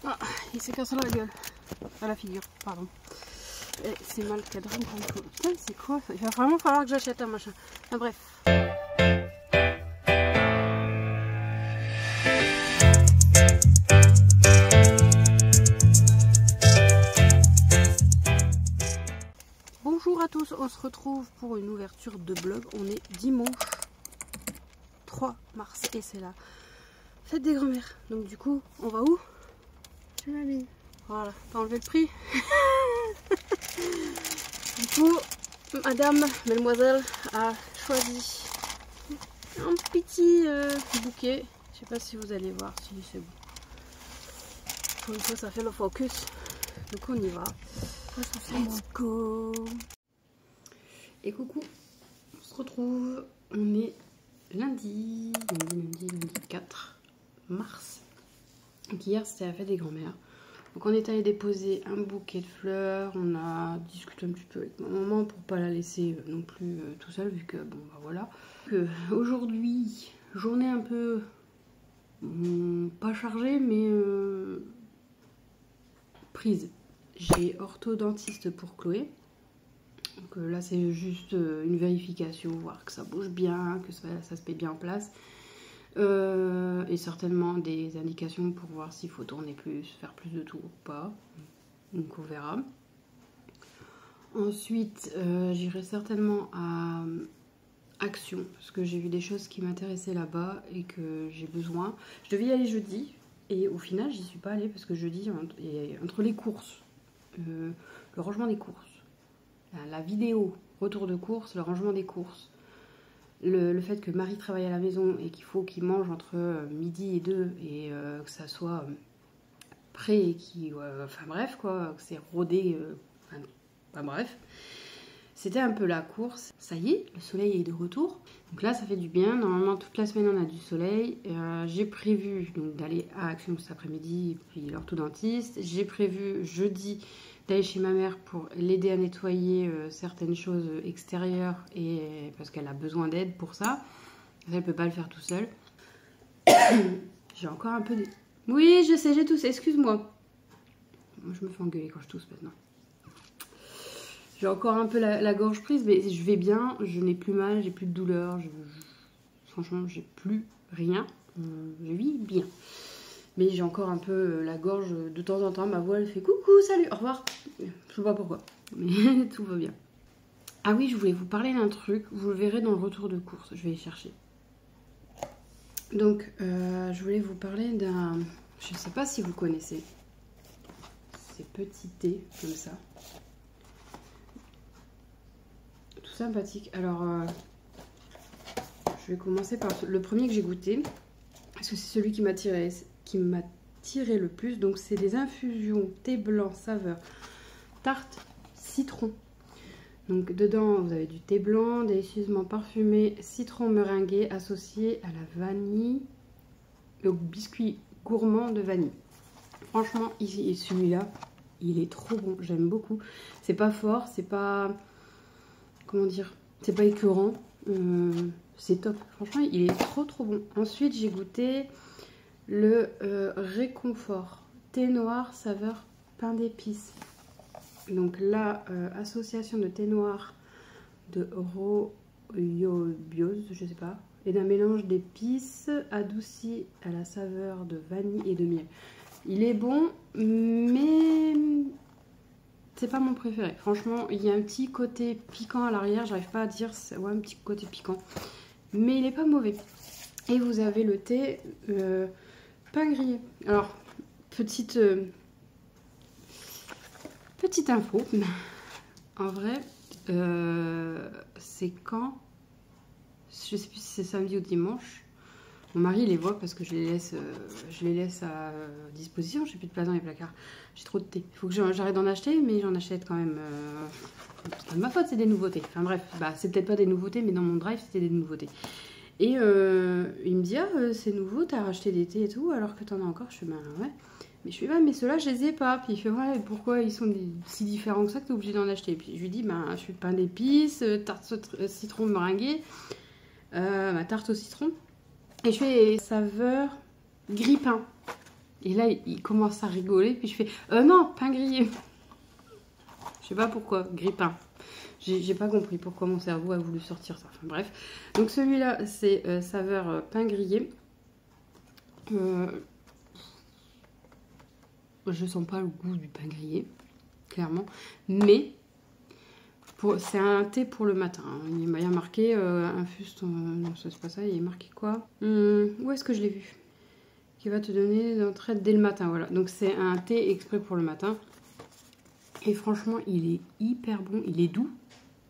Ah, il s'est cassé la gueule. À la figure, pardon. Et c'est mal cadré. Putain, c'est quoi ça? Il va vraiment falloir que j'achète un machin. Enfin, bref. Bonjour à tous, on se retrouve pour une ouverture de blog. On est dimanche 3 mars et c'est la fête des grands-mères. Donc du coup, on va où? Chez mamie. Voilà, t'as enlevé le prix. Du coup, madame, mademoiselle a choisi un petit bouquet. Je sais pas si vous allez voir, si c'est bon. Pour une fois, ça fait le focus. Donc on y va. Let's go. Et coucou, on se retrouve. On est lundi 4 mars. Donc hier, c'était la fête des grands-mères. Donc on est allé déposer un bouquet de fleurs, on a discuté un petit peu avec ma maman pour pas la laisser non plus tout seule vu que bon bah voilà. Aujourd'hui, journée un peu pas chargée mais prise. J'ai orthodontiste pour Chloé. Donc là c'est juste une vérification, voir que ça bouge bien, que ça se met bien en place. Et certainement des indications pour voir s'il faut tourner plus, faire plus de tours ou pas. Donc on verra. Ensuite, j'irai certainement à Action parce que j'ai vu des choses qui m'intéressaient là-bas et que j'ai besoin. Je devais y aller jeudi et au final, j'y suis pas allée parce que jeudi, entre les courses, le rangement des courses, la vidéo retour de courses, le rangement des courses. Le fait que Marie travaille à la maison et qu'il faut qu'il mange entre midi et 2 et que ça soit prêt et enfin bref quoi, que c'est rodé, enfin bref. C'était un peu la course. Ça y est, le soleil est de retour. Donc là, ça fait du bien. Normalement, toute la semaine, on a du soleil. J'ai prévu d'aller à Action cet après-midi, puis l'orthodontiste. J'ai prévu jeudi d'aller chez ma mère pour l'aider à nettoyer certaines choses extérieures et parce qu'elle a besoin d'aide pour ça. Elle peut pas le faire tout seul. J'ai encore un peu de... Oui, je sais, j'ai toussé, excuse-moi. Moi, je me fais engueuler quand je tousse maintenant. J'ai encore un peu la gorge prise, mais je vais bien, je n'ai plus mal, j'ai plus de douleur. Franchement, j'ai plus rien. Je vis bien. Mais j'ai encore un peu la gorge de temps en temps. Ma voix, elle fait coucou, salut, au revoir. Je sais pas pourquoi, mais tout va bien. Ah oui, je voulais vous parler d'un truc. Vous le verrez dans le retour de course. Je vais y chercher. Donc, je voulais vous parler d'un... Je ne sais pas si vous connaissez ces petits thés comme ça. Tout sympathique. Alors, je vais commencer par le premier que j'ai goûté. Parce que c'est celui qui m'a tiré le plus. Donc, c'est des infusions thé blanc saveur tarte citron. Donc, dedans, vous avez du thé blanc, délicieusement parfumé, citron meringué associé à la vanille, au biscuit gourmand de vanille. Franchement, ici, celui-là, il est trop bon. J'aime beaucoup. C'est pas fort, c'est pas... Comment dire? C'est pas écœurant. C'est top. Franchement, il est trop bon. Ensuite, j'ai goûté le réconfort thé noir saveur pain d'épices. Donc là, association de thé noir de Royobiose, je sais pas, et d'un mélange d'épices adouci à la saveur de vanille et de miel. Il est bon, mais c'est pas mon préféré. Franchement, il y a un petit côté piquant à l'arrière, j'arrive pas à dire, ouais, un petit côté piquant, mais il est pas mauvais. Et vous avez le thé pain grillé. Alors, petite info, en vrai, c'est quand, je sais plus si c'est samedi ou dimanche, mon mari les voit parce que je les laisse à disposition, j'ai plus de place dans les placards, j'ai trop de thé, il faut que j'arrête d'en acheter, mais j'en achète quand même, c'est pas de ma faute, c'est des nouveautés, enfin bref, bah, c'est peut-être pas des nouveautés, mais dans mon drive c'était des nouveautés. Et il me dit, ah c'est nouveau, t'as racheté des thés et tout, alors que t'en as encore, je fais, bah ouais. Mais je fais, ouais, mais ceux-là, je les ai pas. Puis il fait, ouais, pourquoi ils sont si différents que ça que t'es obligé d'en acheter? Puis je lui dis, ben, je suis pain d'épices, tarte citron meringuée, ma tarte au citron. Et je fais saveur grille-pain. Et là, il commence à rigoler, puis je fais non, pain grillé. Je sais pas pourquoi, grille-pain. J'ai pas compris pourquoi mon cerveau a voulu sortir ça. Enfin bref. Donc celui-là, c'est saveur pain grillé. Je sens pas le goût du pain grillé, clairement. Mais c'est un thé pour le matin. Il m'a marqué infuste. Non, c'est pas ça. Il est marqué quoi? Où est-ce que je l'ai vu? Qui va te donner d'entraide dès le matin. Voilà. Donc c'est un thé exprès pour le matin. Et franchement, il est hyper bon. Il est doux.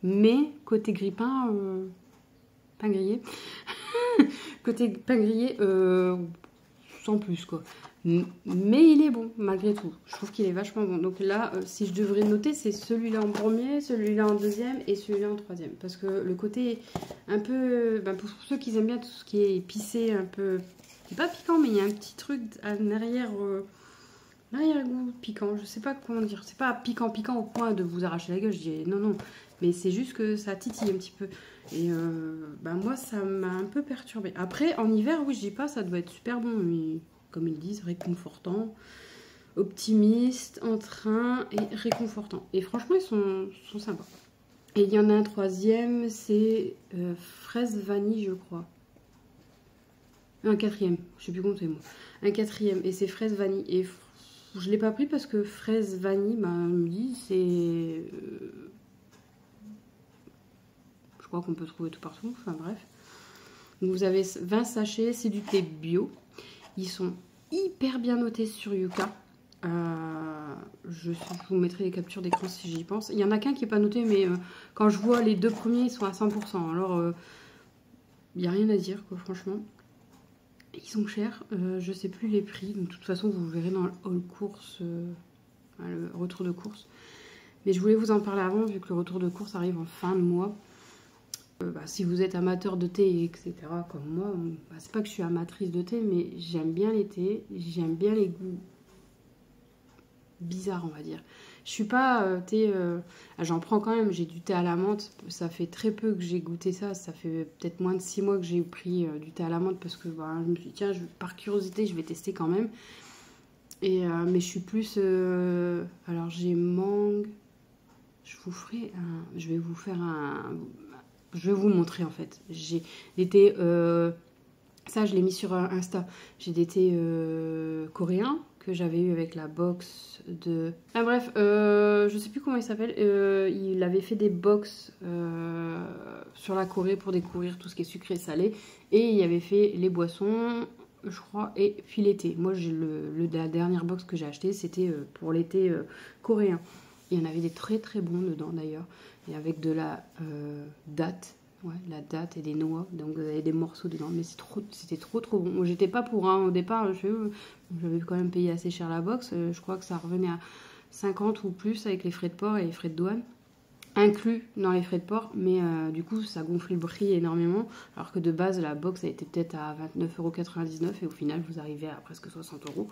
Mais côté grille-pain, pain grillé. Côté pain grillé, sans plus quoi. Mais il est bon malgré tout. Je trouve qu'il est vachement bon. Donc là, si je devrais noter, c'est celui-là en premier, celui-là en deuxième et celui-là en troisième. Parce que le côté un peu... pour ceux qui aiment bien tout ce qui est épicé, un peu... C'est pas piquant, mais il y a un petit truc en arrière... l'arrière-goût piquant. Je sais pas comment dire. C'est pas piquant au point de vous arracher la gueule. Je dis non. Mais c'est juste que ça titille un petit peu. Et moi, ça m'a un peu perturbée. Après, en hiver, oui, je dis pas, ça doit être super bon. Mais comme ils disent, réconfortant, optimiste, entrain et réconfortant. Et franchement, ils sont sympas. Et il y en a un troisième, c'est fraise vanille, je crois. Un quatrième, je sais plus compter moi. Un quatrième, et c'est fraise vanille. Et je l'ai pas pris parce que fraise vanille, on me dit, c'est... je crois qu'on peut trouver tout partout, enfin bref. Donc vous avez 20 sachets, c'est du thé bio. Ils sont hyper bien notés sur Yuka. Je vous mettrai les captures d'écran si j'y pense. Il y en a qu'un qui n'est pas noté, mais quand je vois les deux premiers, ils sont à 100%. Alors, il n'y a rien à dire, quoi, franchement. Ils sont chers, je sais plus les prix. De toute façon, vous verrez dans le haul course, le retour de course. Mais je voulais vous en parler avant, vu que le retour de course arrive en fin de mois. Si vous êtes amateur de thé, etc., comme moi, c'est pas que je suis amatrice de thé, mais j'aime bien les thés, j'aime bien les goûts bizarres, on va dire. Je suis pas thé... j'en prends quand même, j'ai du thé à la menthe, ça fait très peu que j'ai goûté ça, ça fait peut-être moins de 6 mois que j'ai pris du thé à la menthe, parce que je me suis dit, tiens, par curiosité, je vais tester quand même. Et, mais je suis plus... alors j'ai mangue, je vais vous faire un... Je vais vous montrer en fait. J'ai des thés, ça je l'ai mis sur Insta. J'ai des thés coréens que j'avais eu avec la box de... Enfin bref, je sais plus comment il s'appelle. Il avait fait des box sur la Corée pour découvrir tout ce qui est sucré et salé. Et il avait fait les boissons, je crois, et puis les thés. Moi, la dernière box que j'ai achetée, c'était pour les thés coréens. Il y en avait des très très bons dedans d'ailleurs. Et avec de la date, la date et des noix, donc vous avez des morceaux dedans, mais c'était trop bon. Moi j'étais pas pour, au départ, j'avais quand même payé assez cher la box, je crois que ça revenait à 50 ou plus avec les frais de port et les frais de douane, inclus dans les frais de port, mais du coup ça gonflait le prix énormément, alors que de base la box elle était peut-être à 29,99 € et au final vous arrivez à presque 60 €,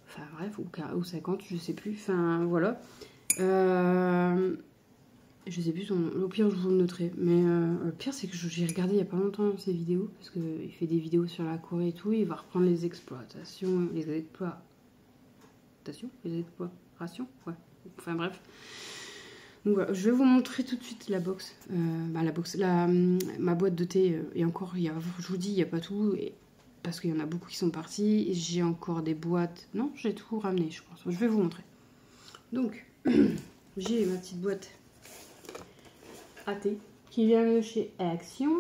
enfin bref, ou 50, je sais plus, enfin voilà. Je sais plus, au pire je vous le noterai. Mais le pire c'est que j'ai regardé il y a pas longtemps ses vidéos, parce qu'il fait des vidéos sur la Corée et tout, il va reprendre les explorations, ouais. Enfin bref. Donc voilà, je vais vous montrer tout de suite la box. Ma boîte de thé, et encore, je vous dis, il n'y a pas tout, parce qu'il y en a beaucoup qui sont partis. J'ai encore des boîtes. Non, j'ai tout ramené, je pense. Je vais vous montrer. Donc, j'ai ma petite boîte à thé qui vient de chez Action.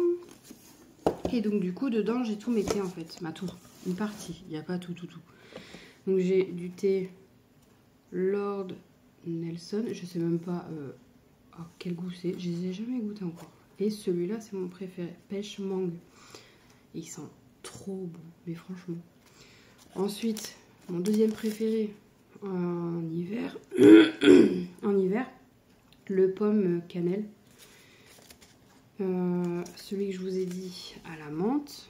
Et donc du coup dedans j'ai tout mes thés en fait, une partie, il n'y a pas tout. Donc j'ai du thé Lord Nelson, je sais même pas quel goût c'est, je les ai jamais goûté encore. Et celui-là c'est mon préféré, pêche mangue. Et ils sont trop bons, mais franchement. Ensuite, mon deuxième préféré en hiver, le pomme cannelle. Celui que je vous ai dit à la menthe,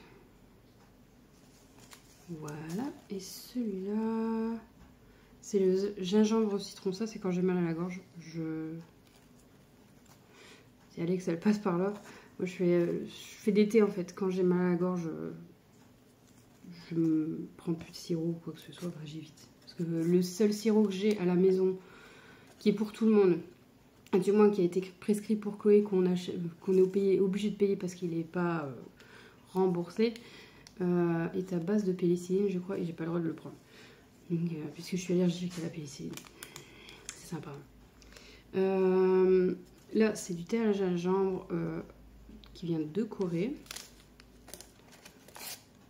voilà, et celui-là c'est le gingembre au citron. Ça c'est quand j'ai mal à la gorge, c'est Alex, elle passe par là. Moi je fais des thés en fait quand j'ai mal à la gorge, je ne prends plus de sirop ou quoi que ce soit, bah, j'évite. Parce que le seul sirop que j'ai à la maison, qui est pour tout le monde, du moins qui a été prescrit pour Chloé, qu'on est obligé de payer parce qu'il n'est pas remboursé, est à base de pénicilline, je crois, et j'ai pas le droit de le prendre. Donc, puisque je suis allergique à la pénicilline. C'est sympa. Là, c'est du thé à la gingembre qui vient de Corée.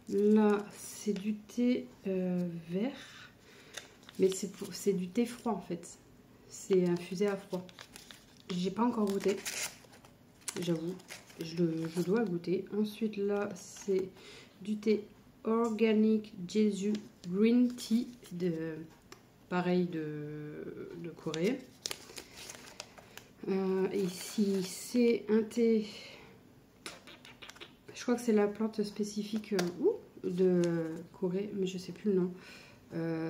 Là, c'est du thé vert, mais c'est du thé froid en fait. C'est infusé à froid. J'ai pas encore goûté, j'avoue. Je dois goûter. Ensuite, là, c'est du thé Organic Jeju Green Tea, pareil de Corée. Ici, c'est un thé, je crois que c'est la plante spécifique de Corée, mais je sais plus le nom.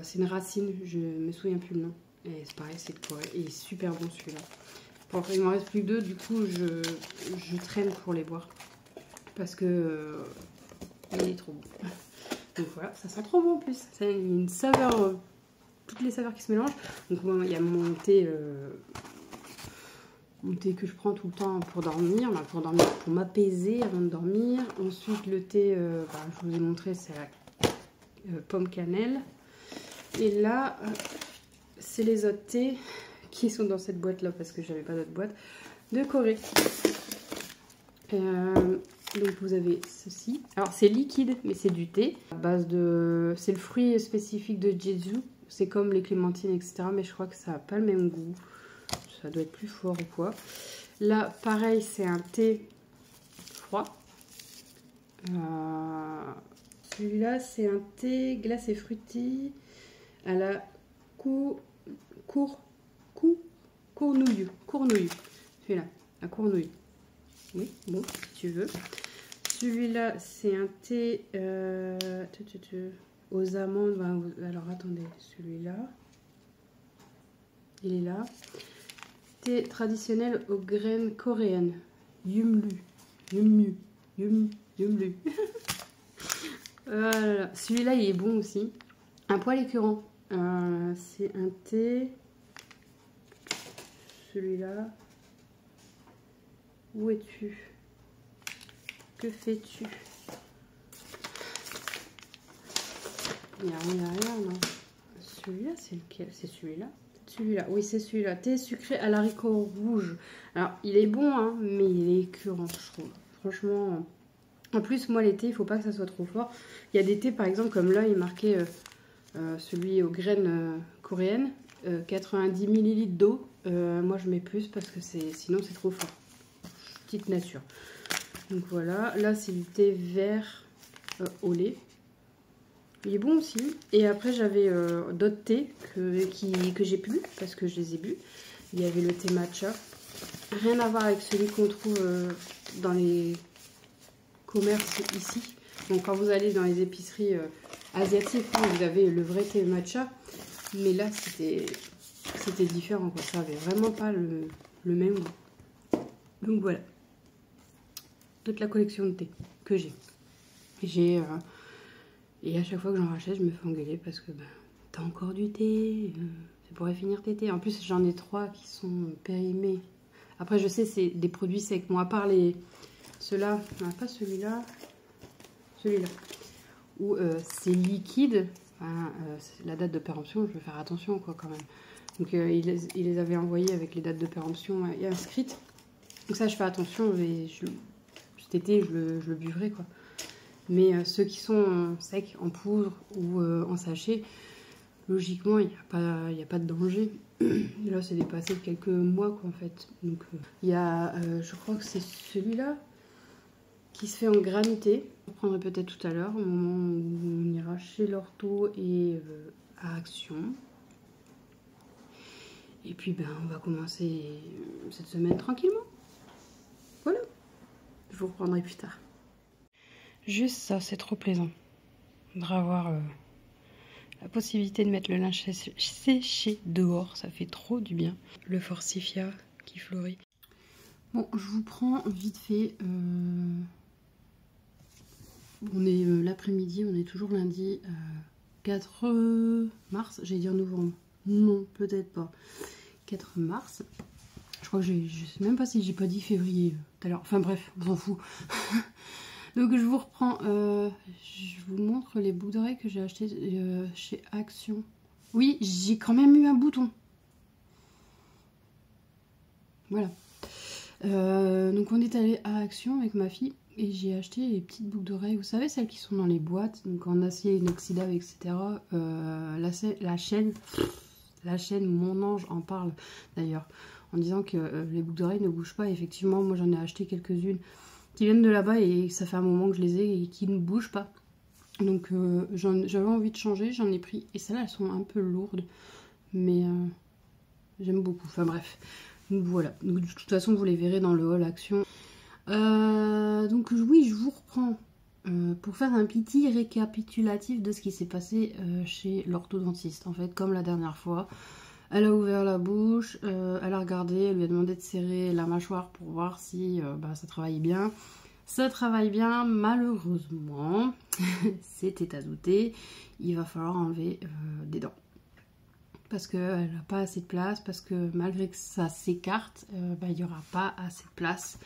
C'est une racine, je me souviens plus le nom. Et c'est pareil, c'est de Corée. Et il est super bon celui-là. Bon, il m'en reste plus que 2, du coup je traîne pour les boire. Parce que il est trop bon. Donc voilà, ça sent trop bon en plus. C'est une saveur, toutes les saveurs qui se mélangent. Donc bon, il y a mon thé que je prends tout le temps pour dormir, pour m'apaiser avant de dormir. Ensuite le thé, je vous ai montré, c'est la pomme cannelle. Et là, c'est les autres thés qui sont dans cette boîte là parce que j'avais pas d'autre boîte de Corée. Donc vous avez ceci. Alors c'est liquide mais c'est du thé à base de, c'est le fruit spécifique de Jeju. C'est comme les clémentines etc. Mais je crois que ça n'a pas le même goût. Ça doit être plus fort ou quoi. Là pareil c'est un thé froid. Celui-là c'est un thé glacé fruity à la cournouille. Celui-là, la cournouille. Oui, bon, si tu veux. Celui-là, c'est un thé aux amandes. Alors, attendez, celui-là. Il est là. Thé traditionnel aux graines coréennes. Yumlu. Voilà. Celui-là, il est bon aussi. Un poil écœurant. C'est un thé. Celui-là. Où es-tu? Que fais-tu? Il n'y a rien, non. Celui-là, c'est lequel? C'est celui-là? Celui-là, oui, c'est celui-là. Thé sucré à l'haricot rouge. Alors, il est bon, hein, mais il est écœurant, je trouve. Franchement. En plus, moi, les thés, il ne faut pas que ça soit trop fort. Il y a des thés, par exemple, comme là, il est marqué celui aux graines coréennes. 90 ml d'eau. Moi, je mets plus parce que sinon, c'est trop fort. Petite nature. Donc voilà, là c'est du thé vert au lait. Il est bon aussi. Et après j'avais d'autres thés que j'ai bu parce que je les ai bu. Il y avait le thé matcha. Rien à voir avec celui qu'on trouve dans les commerces ici. Donc quand vous allez dans les épiceries asiatiques, vous avez le vrai thé matcha. Mais là c'était différent, quoi. Ça avait vraiment pas le même goût. Donc voilà. Toute la collection de thé que j'ai. Et à chaque fois que j'en rachète, je me fais engueuler parce que t'as encore du thé, ça pourrait finir tes thés. En plus, j'en ai 3 qui sont périmés. Après, je sais, c'est des produits secs. Bon, à part ceux-là, pas celui-là, celui-là, où c'est liquide. La date de péremption, je vais faire attention, quoi, quand même. Donc, il les avait envoyés avec les dates de péremption inscrites. Donc ça, je fais attention. Cet été, je le buvrai, quoi. Mais ceux qui sont secs, en poudre ou en sachet, logiquement, il n'y a pas de danger. Là, c'est dépassé de quelques mois, quoi, en fait. Donc, il y a, je crois que c'est celui-là qui se fait en granité. Je prendrai peut-être tout à l'heure, au moment où on ira chez l'ortho et à Action. Et puis, on va commencer cette semaine tranquillement. Voilà. Je vous reprendrai plus tard. Juste ça, c'est trop plaisant. On devrait avoir la possibilité de mettre le linge séché dehors. Ça fait trop du bien. Le forsythia qui fleurit. Bon, je vous prends vite fait On est l'après-midi, on est toujours lundi 4 mars, j'allais dire novembre. Non, peut-être pas. 4 mars. Je crois que je sais même pas si j'ai pas dit février tout à l'heure. Enfin bref, on s'en fout. Donc je vous reprends. Je vous montre les boucles d'oreilles que j'ai achetées chez Action. Oui, j'ai quand même eu un bouton. Voilà. Donc on est allé à Action avec ma fille et j'ai acheté les petites boucles d'oreilles. Vous savez, celles qui sont dans les boîtes, donc en acier inoxydable, etc. La chaîne Mon Ange en parle d'ailleurs, en disant que les boucles d'oreilles ne bougent pas. Effectivement, moi j'en ai acheté quelques-unes qui viennent de là-bas et ça fait un moment que je les ai et qui ne bougent pas. Donc j'avais envie de changer, j'en ai pris. Et celles-là, elles sont un peu lourdes, mais j'aime beaucoup. Enfin bref, donc voilà. Donc, de toute façon, vous les verrez dans le haul Action. Donc oui, je vous reprends pour faire un petit récapitulatif de ce qui s'est passé chez l'orthodontiste. En fait, comme la dernière fois, elle a ouvert la bouche, elle a regardé, elle lui a demandé de serrer la mâchoire pour voir si ça travaillait bien. Ça travaille bien, malheureusement, c'était à douter, il va falloir enlever des dents. Parce qu'elle n'a pas assez de place, parce que malgré que ça s'écarte, il n'y aura pas assez de place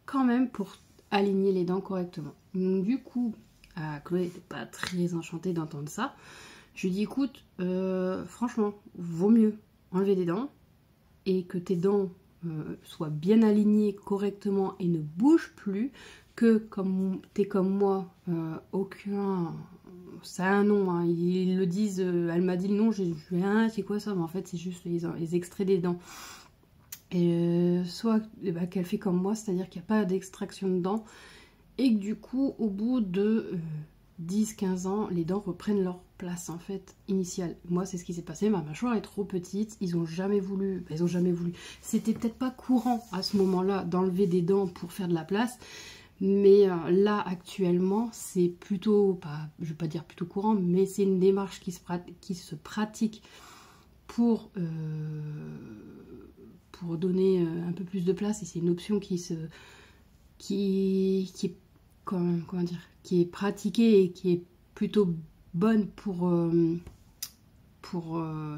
quand même pour aligner les dents correctement. Donc du coup, Chloé n'était pas très enchantée d'entendre ça. Je lui dis écoute, franchement, vaut mieux enlever des dents et que tes dents soient bien alignées correctement et ne bougent plus que comme t'es comme moi, aucun... Ça a un nom, hein, ils le disent, elle m'a dit le nom, j'ai dit c'est quoi ça? Mais en fait c'est juste les extraits des dents. Et soit qu'elle fait comme moi, c'est-à-dire qu'il n'y a pas d'extraction de dents et que du coup au bout de 10-15 ans, les dents reprennent leur place en fait initiale. Moi c'est ce qui s'est passé, ma mâchoire est trop petite, ils ont jamais voulu. C'était peut-être pas courant à ce moment-là d'enlever des dents pour faire de la place, mais là actuellement c'est plutôt, je vais pas dire plutôt courant, mais c'est une démarche qui se pratique pour donner un peu plus de place, et c'est une option qui est comment dire, qui est pratiquée et qui est plutôt bonne pour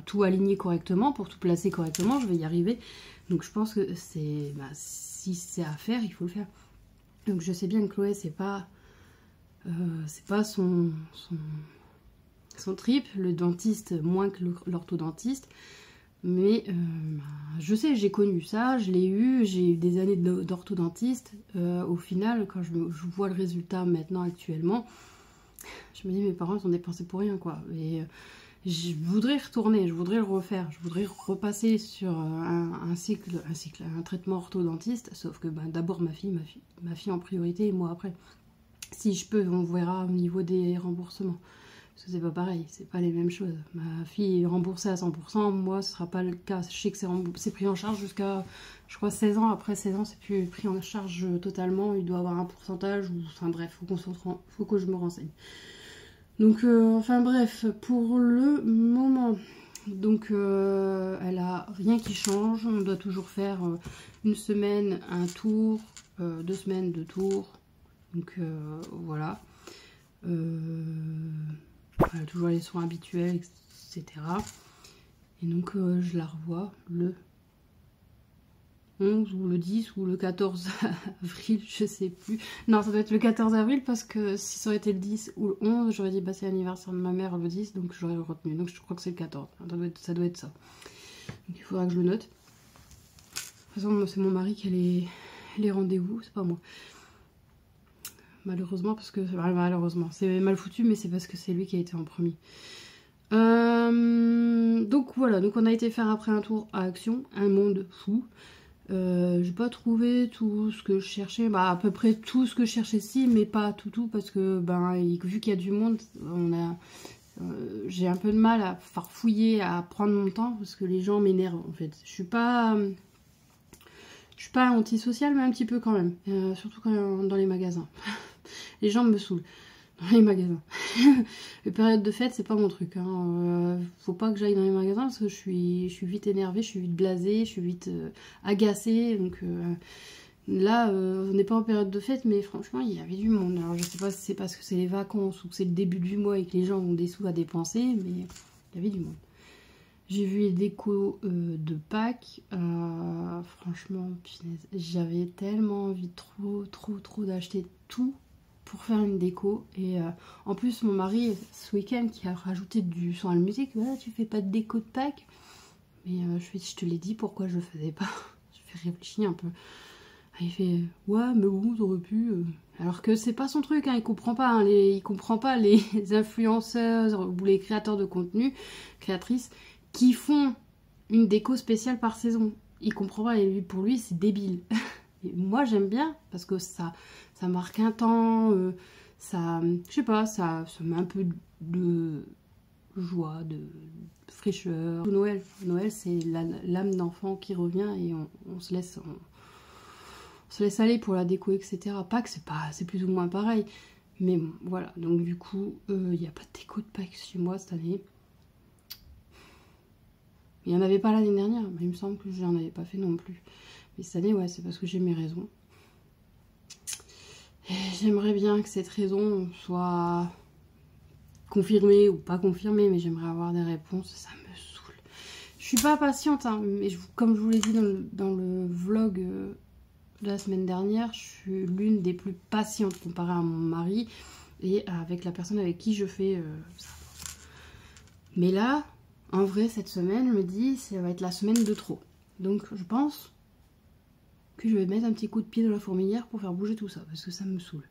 tout aligner correctement, pour tout placer correctement. Je vais y arriver. Donc je pense que si c'est à faire, il faut le faire. Donc je sais bien que Chloé, c'est pas son trip, le dentiste moins que l'orthodontiste. Mais je sais, j'ai connu ça, je l'ai eu, j'ai eu des années d'orthodontiste. Au final, quand je vois le résultat maintenant, actuellement, je me dis mes parents sont dépensés pour rien, quoi. Et je voudrais retourner, je voudrais le refaire, je voudrais repasser sur un traitement orthodontiste, sauf que d'abord ma fille en priorité et moi après. Si je peux, on verra au niveau des remboursements. Parce que c'est pas pareil, c'est pas les mêmes choses. Ma fille est remboursée à 100%, moi ce sera pas le cas. Je sais que c'est pris en charge jusqu'à, je crois, 16 ans. Après 16 ans, c'est plus pris en charge totalement. Il doit avoir un pourcentage, enfin bref, faut que je me renseigne. Donc, enfin bref, pour le moment, donc elle a rien qui change. On doit toujours faire une semaine, un tour, 2 semaines, 2 tours. Donc voilà. Voilà, toujours les soins habituels, etc. Et donc je la revois le 11 ou le 10 ou le 14 avril, je sais plus. Non, ça doit être le 14 avril parce que si ça aurait été le 10 ou le 11, j'aurais dit c'est l'anniversaire de ma mère le 10, donc j'aurais retenu. Donc je crois que c'est le 14, ça doit être ça. Donc il faudra que je le note. De toute façon, c'est mon mari qui a les rendez-vous, c'est pas moi. Malheureusement, parce que c'est mal foutu, mais c'est parce que c'est lui qui a été en premier. Donc voilà, donc on a été faire après un tour à Action, un monde fou. J'ai pas trouvé tout ce que je cherchais, à peu près tout ce que je cherchais si, mais pas tout, parce que vu qu'il y a du monde, j'ai un peu de mal à farfouiller, à prendre mon temps, parce que les gens m'énervent en fait. Je suis pas antisociale, mais un petit peu quand même, surtout dans les magasins. Les gens me saoulent dans les magasins. Les périodes de fête, c'est pas mon truc. Faut pas que j'aille dans les magasins parce que je suis vite énervée, je suis vite blasée, je suis vite agacée. Là, on n'est pas en période de fête, mais franchement, il y avait du monde. Alors, je sais pas si c'est parce que c'est les vacances ou que c'est le début du mois et que les gens ont des sous à dépenser, mais il y avait du monde. J'ai vu les décos de Pâques. Franchement, punaise, j'avais tellement envie trop d'acheter tout pour faire une déco. Et en plus, mon mari, ce week-end, qui a rajouté du son à la musique, ouais, tu fais pas de déco de Pâques. Mais je te l'ai dit, pourquoi je le faisais pas. Je fais réfléchir un peu. Il fait ouais mais bon t'aurais pu alors que c'est pas son truc, hein, il comprend pas hein, il comprend pas les influenceurs ou les créateurs de contenu, créatrices qui font une déco spéciale par saison. Il comprend pas et pour lui c'est débile. Et moi j'aime bien parce que ça marque un temps, ça je sais pas, ça met un peu de joie, de fraîcheur. Noël c'est l'âme d'enfant qui revient et on se laisse aller pour la déco, etc. Pâques, c'est plus ou moins pareil. Mais bon, voilà. Donc du coup, il n'y a pas de déco de Pâques chez moi cette année. Il n'y en avait pas l'année dernière, mais il me semble que je n'en avais pas fait non plus. Mais cette année, ouais, c'est parce que j'ai mes raisons. J'aimerais bien que cette raison soit confirmée ou pas confirmée, mais j'aimerais avoir des réponses, ça me saoule. Je suis pas patiente, hein, mais comme je vous l'ai dit dans le vlog de la semaine dernière, je suis l'une des plus patientes comparée à mon mari et avec la personne avec qui je fais ça. Mais là, en vrai, cette semaine, je me dis, ça va être la semaine de trop. Donc, je pense que je vais mettre un petit coup de pied dans la fourmilière pour faire bouger tout ça, parce que ça me saoule.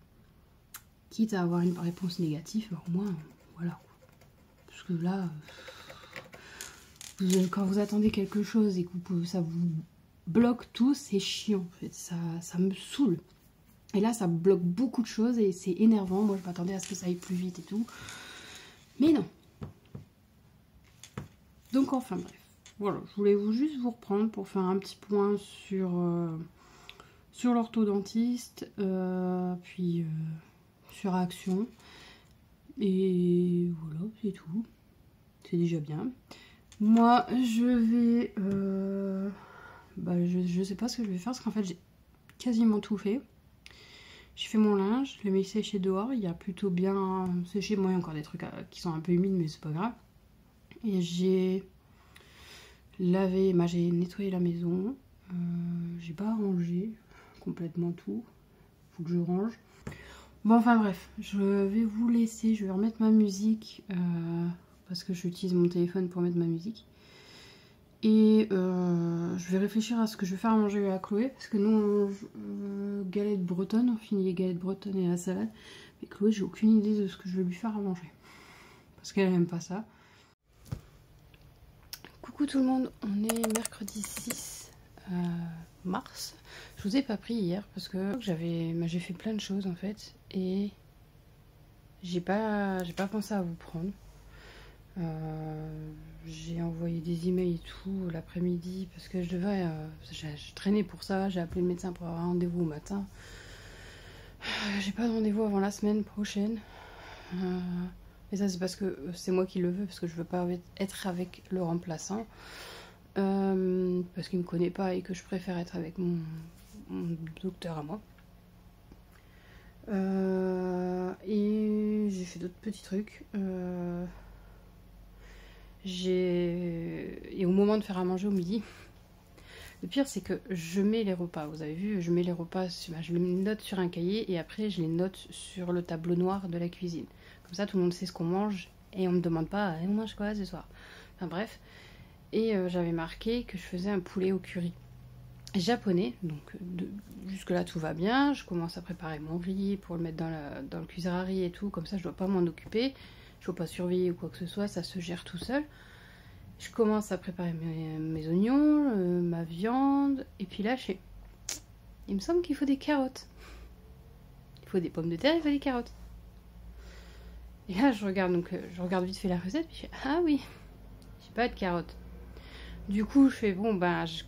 Quitte à avoir une réponse négative, au moins, voilà. Parce que là, quand vous attendez quelque chose et que ça vous bloque tout, c'est chiant, en fait. Ça me saoule. Et là, ça bloque beaucoup de choses et c'est énervant. Moi, je m'attendais à ce que ça aille plus vite et tout. Mais non. Donc, enfin, bref. Voilà, je voulais juste vous reprendre pour faire un petit point sur l'orthodontiste, puis sur Action. Et voilà, c'est tout. C'est déjà bien. Moi, je vais... je sais pas ce que je vais faire, parce qu'en fait, j'ai quasiment tout fait. J'ai fait mon linge, je l'ai mis sécher dehors, il y a plutôt bien séché. Moi, il y a encore des trucs qui sont un peu humides, mais c'est pas grave. Et j'ai lavé, j'ai nettoyé la maison. J'ai pas rangé complètement tout. Faut que je range. Bon, enfin bref, je vais vous laisser. Je vais remettre ma musique parce que j'utilise mon téléphone pour mettre ma musique. Et je vais réfléchir à ce que je vais faire à manger à Chloé. Parce que nous, galette bretonne, on finit les galettes bretonnes et la salade. Mais Chloé, j'ai aucune idée de ce que je vais lui faire à manger. Parce qu'elle n'aime pas ça. Coucou tout le monde, on est mercredi 6 mars. Je vous ai pas pris hier parce que j'ai fait plein de choses en fait. Et j'ai pas pensé à vous prendre. J'ai envoyé des emails et tout l'après-midi parce que je traînais pour ça, j'ai appelé le médecin pour avoir un rendez-vous au matin. J'ai pas de rendez-vous avant la semaine prochaine. Et ça c'est parce que c'est moi qui le veux, parce que je veux pas être avec le remplaçant. Parce qu'il me connaît pas et que je préfère être avec mon docteur à moi. Et j'ai fait d'autres petits trucs. Et au moment de faire à manger au midi, le pire c'est que je mets les repas, vous avez vu, je mets les repas, je les note sur un cahier et après je les note sur le tableau noir de la cuisine. Comme ça tout le monde sait ce qu'on mange et on me demande pas on mange quoi ce soir. Enfin bref. Et j'avais marqué que je faisais un poulet au curry japonais, donc jusque là tout va bien. Je commence à préparer mon riz pour le mettre dans le cuiseur à riz et tout, comme ça je dois pas m'en occuper. Je ne dois pas surveiller ou quoi que ce soit, ça se gère tout seul. Je commence à préparer mes oignons, ma viande, et puis là, il me semble qu'il faut des carottes. Il faut des pommes de terre, il faut des carottes. Et là, je regarde vite fait la recette, puis je fais, ah oui, j'ai pas de carottes. Du coup, je fais,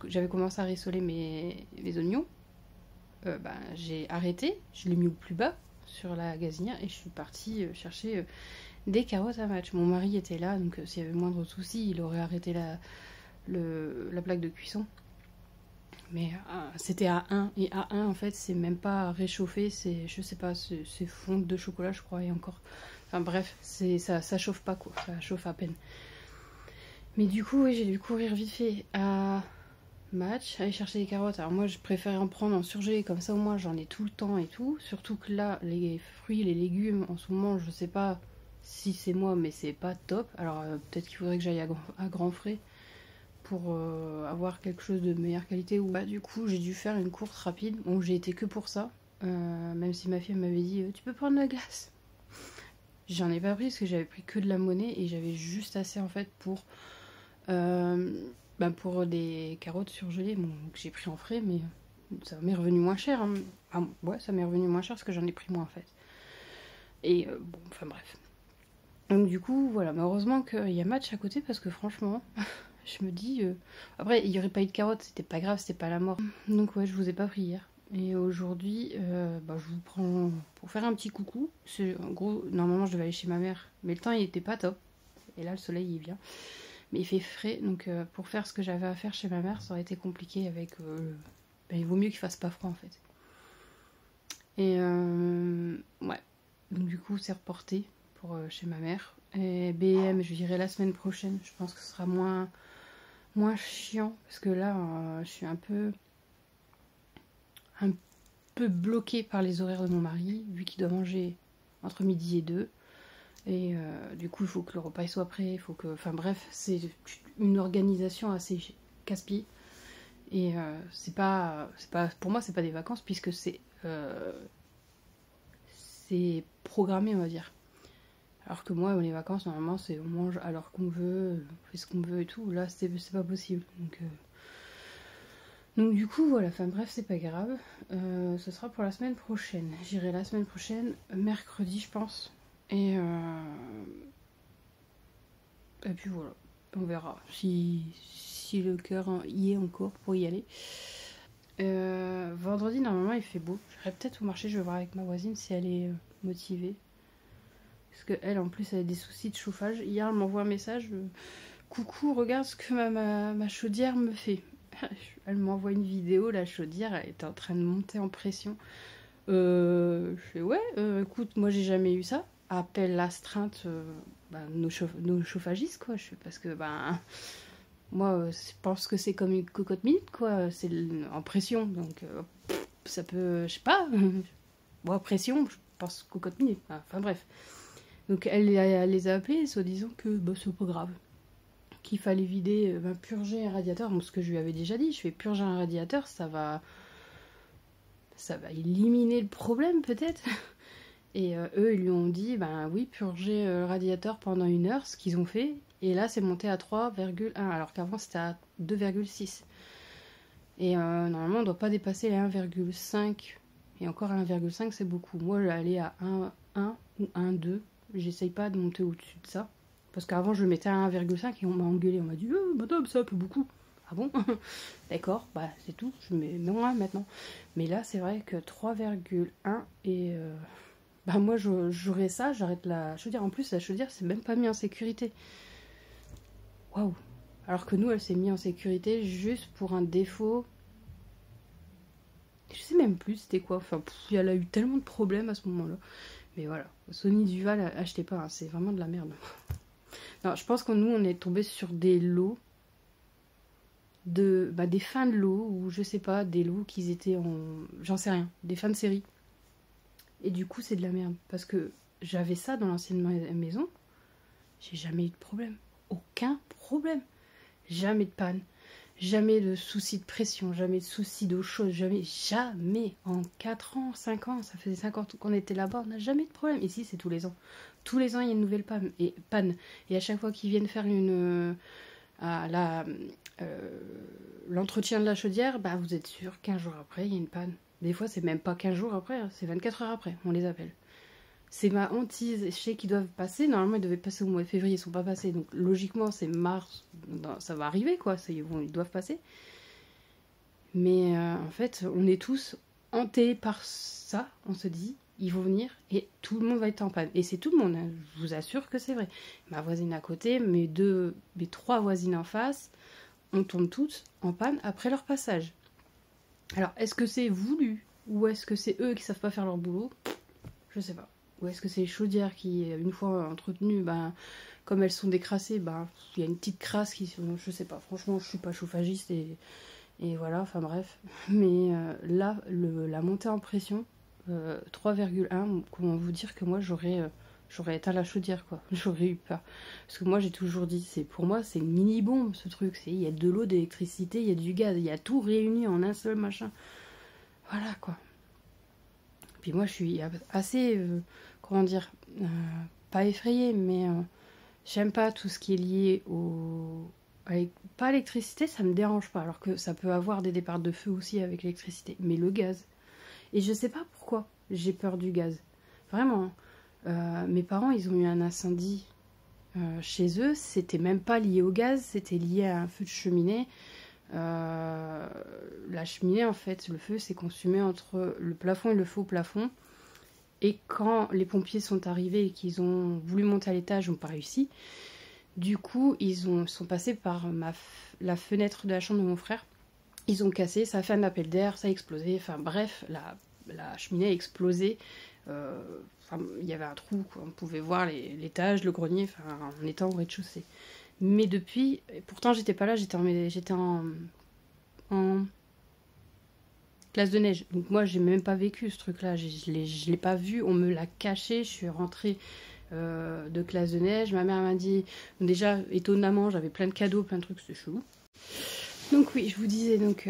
j'avais commencé à rissoler mes oignons. J'ai arrêté, je l'ai mis au plus bas sur la gazinière, et je suis partie chercher... des carottes à match. Mon mari était là, donc s'il y avait le moindre souci, il aurait arrêté la plaque de cuisson Mais c'était à 1. Et à 1, en fait, c'est même pas réchauffé. C'est, je sais pas, c'est fonte de chocolat, je crois, et encore. Enfin bref, ça chauffe pas, quoi. Ça chauffe à peine. Mais du coup, oui, j'ai dû courir vite fait à Match, aller chercher les carottes. Alors moi, je préférais en prendre en surgelé, comme ça au moins j'en ai tout le temps et tout. Surtout que là, les fruits, les légumes, en ce moment, je sais pas si c'est moi, mais c'est pas top. Alors peut-être qu'il faudrait que j'aille à grands frais pour avoir quelque chose de meilleure qualité. Ou bah du coup, j'ai dû faire une course rapide. Bon, j'ai été que pour ça. Même si ma fille m'avait dit, tu peux prendre la glace. J'en ai pas pris parce que j'avais pris que de la monnaie et j'avais juste assez en fait pour des carottes surgelées, bon, que j'ai pris en frais, mais ça m'est revenu moins cher. Hein. Ah, ouais, ça m'est revenu moins cher parce que j'en ai pris moins en fait. Et bon, enfin bref. Donc du coup, voilà, mais heureusement qu'il y a Match à côté parce que franchement, je me dis... Après, il n'y aurait pas eu de carottes, c'était pas grave, c'était pas la mort. Donc ouais, je vous ai pas pris hier. Et aujourd'hui, je vous prends pour faire un petit coucou. En gros, normalement, je devais aller chez ma mère, mais le temps, il était pas top. Et là, le soleil, il vient. Mais il fait frais, donc pour faire ce que j'avais à faire chez ma mère, ça aurait été compliqué avec... il vaut mieux qu'il fasse pas froid, en fait. Et ouais, donc du coup, c'est reporté pour chez ma mère. Et BM, je dirai la semaine prochaine. Je pense que ce sera moins chiant, parce que là, je suis un peu bloquée par les horaires de mon mari, vu qu'il doit manger entre midi et 2. Et du coup, il faut que le repas soit prêt, il faut que... Enfin bref, c'est une organisation assez casse-pied. Et c'est pas... Pour moi, c'est pas des vacances, puisque c'est programmé, on va dire. Alors que moi, les vacances, normalement, c'est on mange à l'heure qu'on veut, on fait ce qu'on veut et tout. Là, c'est pas possible. Donc du coup, voilà. Enfin bref, c'est pas grave. Ce sera pour la semaine prochaine. J'irai la semaine prochaine, mercredi, je pense. Et puis voilà, on verra si le cœur y est encore pour y aller. Vendredi, normalement, il fait beau. J'irai peut-être au marché, je vais voir avec ma voisine si elle est motivée. Parce qu'elle, en plus, elle a des soucis de chauffage. Hier, elle m'envoie un message. Coucou, regarde ce que ma chaudière me fait. Elle m'envoie une vidéo, la chaudière, elle était en train de monter en pression. Je fais ouais, écoute, moi j'ai jamais eu ça. Appelle l'astreinte nos chauffagistes, quoi. Parce que moi je pense que c'est comme une cocotte minute, quoi. C'est en pression, donc ça peut, je sais pas. Bon, pression, je pense cocotte minute. Enfin bref. Donc elle les a appelés, soi-disant que c'est pas grave. Qu'il fallait vider, purger un radiateur. Donc, ce que je lui avais déjà dit, je fais purger un radiateur, ça va éliminer le problème peut-être. Et eux, ils lui ont dit, oui, purger le radiateur pendant 1 heure, ce qu'ils ont fait. Et là, c'est monté à 3,1, alors qu'avant, c'était à 2,6. Et normalement, on ne doit pas dépasser les 1,5. Et encore 1,5, c'est beaucoup. Moi, j'allais à 1 ou 1,2. J'essaye pas de monter au-dessus de ça. Parce qu'avant, je le mettais à 1,5 et on m'a engueulé. On m'a dit, madame, ça fait beaucoup. Ah bon? D'accord, c'est tout. Je mets moins maintenant. Mais là, c'est vrai que 3,1 et... moi, j'aurais ça, j'arrête la chaudière. En plus, la chaudière, c'est même pas mis en sécurité. Waouh! Alors que nous, elle s'est mise en sécurité juste pour un défaut. Je sais même plus c'était quoi. Enfin, elle a eu tellement de problèmes à ce moment-là. Mais voilà, Sony Duval, achetez pas, hein, c'est vraiment de la merde. Non, je pense que nous, on est tombé sur des lots des fins de lots, ou je sais pas, des lots qui étaient en... J'en sais rien, des fins de série. Et du coup, c'est de la merde. Parce que j'avais ça dans l'ancienne maison, j'ai jamais eu de problème. Aucun problème. Jamais de panne. Jamais de soucis de pression, jamais de soucis d'eau chaude, jamais. En 4 ans, 5 ans, ça faisait 5 ans qu'on était là-bas, on n'a jamais de problème. Ici, c'est tous les ans. Tous les ans, il y a une nouvelle panne. Et à chaque fois qu'ils viennent faire l'entretien de la chaudière, vous êtes sûr, 15 jours après, il y a une panne. Des fois, c'est même pas 15 jours après, c'est 24 heures après, on les appelle. C'est ma hantise. Je sais qu'ils doivent passer. Normalement, ils devaient passer au mois de février. Ils sont pas passés. Donc, logiquement, c'est mars. Ça va arriver, quoi. Ils doivent passer. Mais en fait, on est tous hantés par ça. On se dit, ils vont venir et tout le monde va être en panne. Et c'est tout le monde. Hein. Je vous assure que c'est vrai. Ma voisine à côté, mes 3 voisines en face, on tombe toutes en panne après leur passage. Alors, est-ce que c'est voulu ou est-ce que c'est eux qui savent pas faire leur boulot? Je sais pas. Ou est-ce que c'est les chaudières qui, une fois entretenues, ben, comme elles sont décrassées, ben, il y a une petite crasse qui... Je sais pas, franchement, je suis pas chauffagiste et voilà, enfin bref. Mais là, la montée en pression, 3,1, comment vous dire que moi, j'aurais éteint la chaudière, quoi. J'aurais eu peur. Parce que moi, j'ai toujours dit, pour moi, c'est une mini-bombe, ce truc. Il y a de l'eau, de l'électricité, il y a du gaz, il y a tout réuni en un seul machin. Voilà, quoi. Puis moi, je suis assez, comment dire, pas effrayée, mais j'aime pas tout ce qui est lié pas l'électricité, ça me dérange pas, alors que ça peut avoir des départs de feu aussi avec l'électricité, mais le gaz. Et je sais pas pourquoi j'ai peur du gaz. Vraiment. Mes parents, ils ont eu un incendie chez eux, c'était même pas lié au gaz, c'était lié à un feu de cheminée. La cheminée, en fait, le feu s'est consumé entre le plafond et le faux plafond. Et quand les pompiers sont arrivés et qu'ils ont voulu monter à l'étage, ils n'ont pas réussi. Du coup, sont passés par la fenêtre de la chambre de mon frère. Ils ont cassé, ça a fait un appel d'air, ça a explosé. Enfin bref, la cheminée a explosé. Il y avait un trou, quoi. On pouvait voir l'étage, le grenier, en étant au rez-de-chaussée. Mais depuis, pourtant j'étais pas là, j'étais en classe de neige. Donc moi j'ai même pas vécu ce truc là, je l'ai pas vu, on me l'a caché, je suis rentrée de classe de neige, ma mère m'a dit, déjà étonnamment j'avais plein de cadeaux, plein de trucs, c'était chelou. Donc oui, je vous disais, donc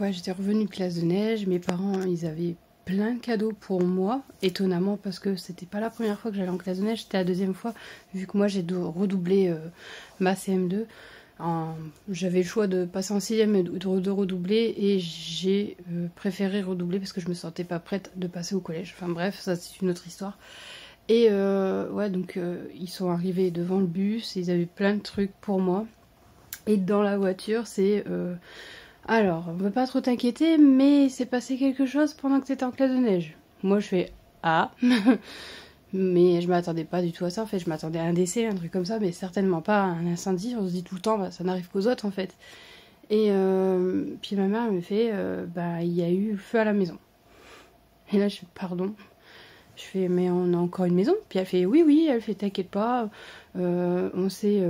ouais, j'étais revenue de classe de neige, mes parents ils avaient plein de cadeaux pour moi, étonnamment parce que c'était pas la première fois que j'allais en classe de neige, c'était la deuxième fois, vu que moi j'ai redoublé ma CM2. J'avais le choix de passer en 6ème et de redoubler, et j'ai préféré redoubler parce que je me sentais pas prête de passer au collège. Enfin bref, ça c'est une autre histoire. Et ouais, donc ils sont arrivés devant le bus, ils avaient plein de trucs pour moi. Et dans la voiture, c'est... alors, on va pas trop t'inquiéter, mais il s'est passé quelque chose pendant que t'étais en classe de neige. Moi, je fais... Ah. Mais je m'attendais pas du tout à ça, en fait. Je m'attendais à un décès, un truc comme ça, mais certainement pas à un incendie. On se dit tout le temps, bah, ça n'arrive qu'aux autres, en fait. Et puis ma mère me fait... bah, il y a eu feu à la maison. Et là, je fais... Pardon. Je fais, mais on a encore une maison? Puis elle fait, oui, oui. Elle fait, t'inquiète pas. On s'est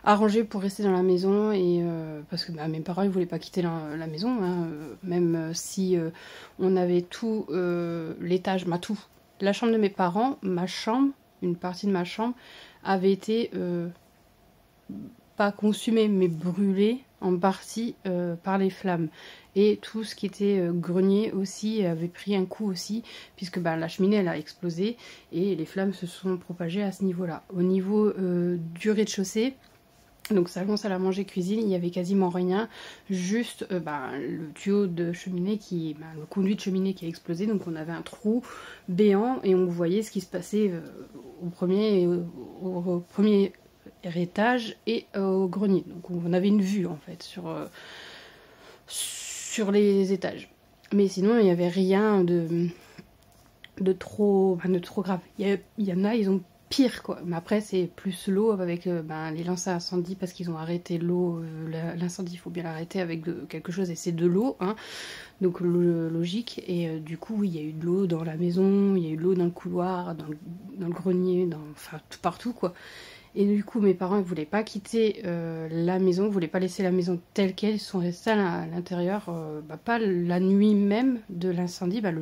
arrangé pour rester dans la maison, et parce que bah, mes parents ils voulaient pas quitter la maison, hein, même si on avait tout l'étage, tout, la chambre de mes parents, ma chambre, une partie de ma chambre avait été pas consumée mais brûlée en partie par les flammes, et tout ce qui était grenier aussi avait pris un coup aussi, puisque bah, la cheminée elle a explosé et les flammes se sont propagées à ce niveau là. Au niveau du rez-de-chaussée, donc salon, salle à manger, cuisine, il y avait quasiment rien, juste le tuyau de cheminée le conduit de cheminée qui a explosé, donc on avait un trou béant et on voyait ce qui se passait au premier étage et au grenier. Donc on avait une vue en fait sur les étages. Mais sinon il n'y avait rien de trop grave. Il y en a, ils ont pire quoi. Mais après c'est plus l'eau avec les lances à incendie, parce qu'ils ont arrêté l'eau, l'incendie il faut bien l'arrêter avec quelque chose, et c'est de l'eau, hein. Donc logique, et du coup oui, il y a eu de l'eau dans la maison, il y a eu de l'eau dans le couloir, dans le grenier, enfin tout partout quoi. Et du coup mes parents ils voulaient pas quitter la maison, ils voulaient pas laisser la maison telle quelle, ils sont restés à l'intérieur, pas la nuit même de l'incendie, la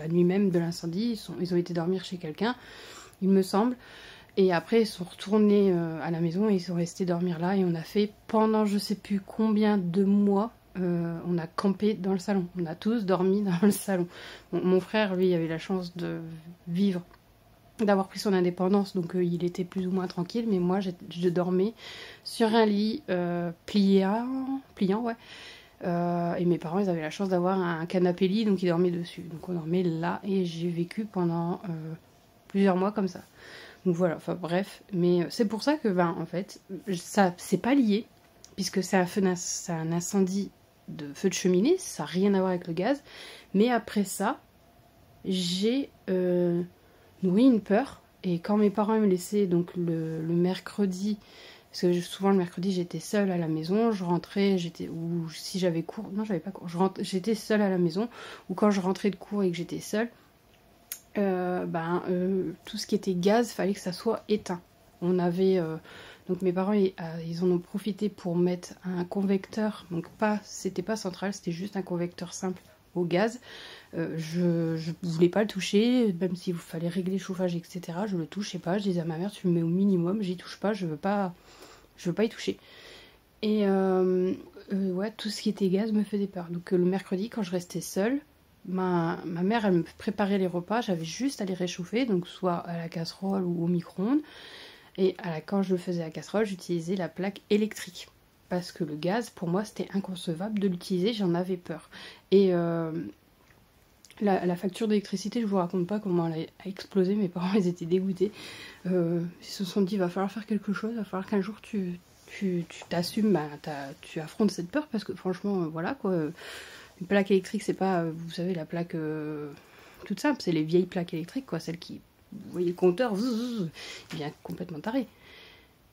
nuit même de l'incendie, ils ont été dormir chez quelqu'un, il me semble. Et après, ils sont retournés à la maison et ils sont restés dormir là. Et on a fait, pendant je sais plus combien de mois, on a campé dans le salon. On a tous dormi dans le salon. Bon, mon frère, lui, avait la chance de vivre, d'avoir pris son indépendance. Donc il était plus ou moins tranquille. Mais moi, je dormais sur un lit pliant, ouais. Et mes parents, ils avaient la chance d'avoir un canapé lit, donc ils dormaient dessus. Donc on dormait là et j'ai vécu pendant plusieurs mois comme ça. Donc voilà, enfin bref, mais c'est pour ça que, en fait, ça c'est pas lié, puisque c'est un incendie de feu de cheminée, ça n'a rien à voir avec le gaz. Mais après ça, j'ai nourri une peur, et quand mes parents me laissaient, donc le mercredi, Parce que souvent le mercredi j'étais seule à la maison, je rentrais, ou si j'avais cours, non j'avais pas cours, j'étais seule à la maison, ou quand je rentrais de cours et que j'étais seule, tout ce qui était gaz, fallait que ça soit éteint. On avait, donc mes parents ils en ont profité pour mettre un convecteur, donc c'était pas central, c'était juste un convecteur simple au gaz. Je voulais pas le toucher, même s'il fallait régler le chauffage, etc. Je le touchais pas. Je disais à ma mère, tu le mets au minimum, j'y touche pas, je veux pas y toucher. Et ouais, tout ce qui était gaz me faisait peur. Donc le mercredi, quand je restais seule, ma mère, elle me préparait les repas, j'avais juste à les réchauffer, donc soit à la casserole ou au micro-ondes. Et quand je le faisais à la casserole, j'utilisais la plaque électrique. Parce que le gaz, pour moi, c'était inconcevable de l'utiliser, j'en avais peur. Et la facture d'électricité, je vous raconte pas comment elle a explosé. Mes parents, ils étaient dégoûtés. Ils se sont dit, il va falloir faire quelque chose, il va falloir qu'un jour tu t'assumes, tu affrontes cette peur, parce que franchement, voilà quoi. Une plaque électrique, c'est pas, vous savez, la plaque toute simple, c'est les vieilles plaques électriques, quoi, celles qui, vous voyez le compteur, il vient complètement taré.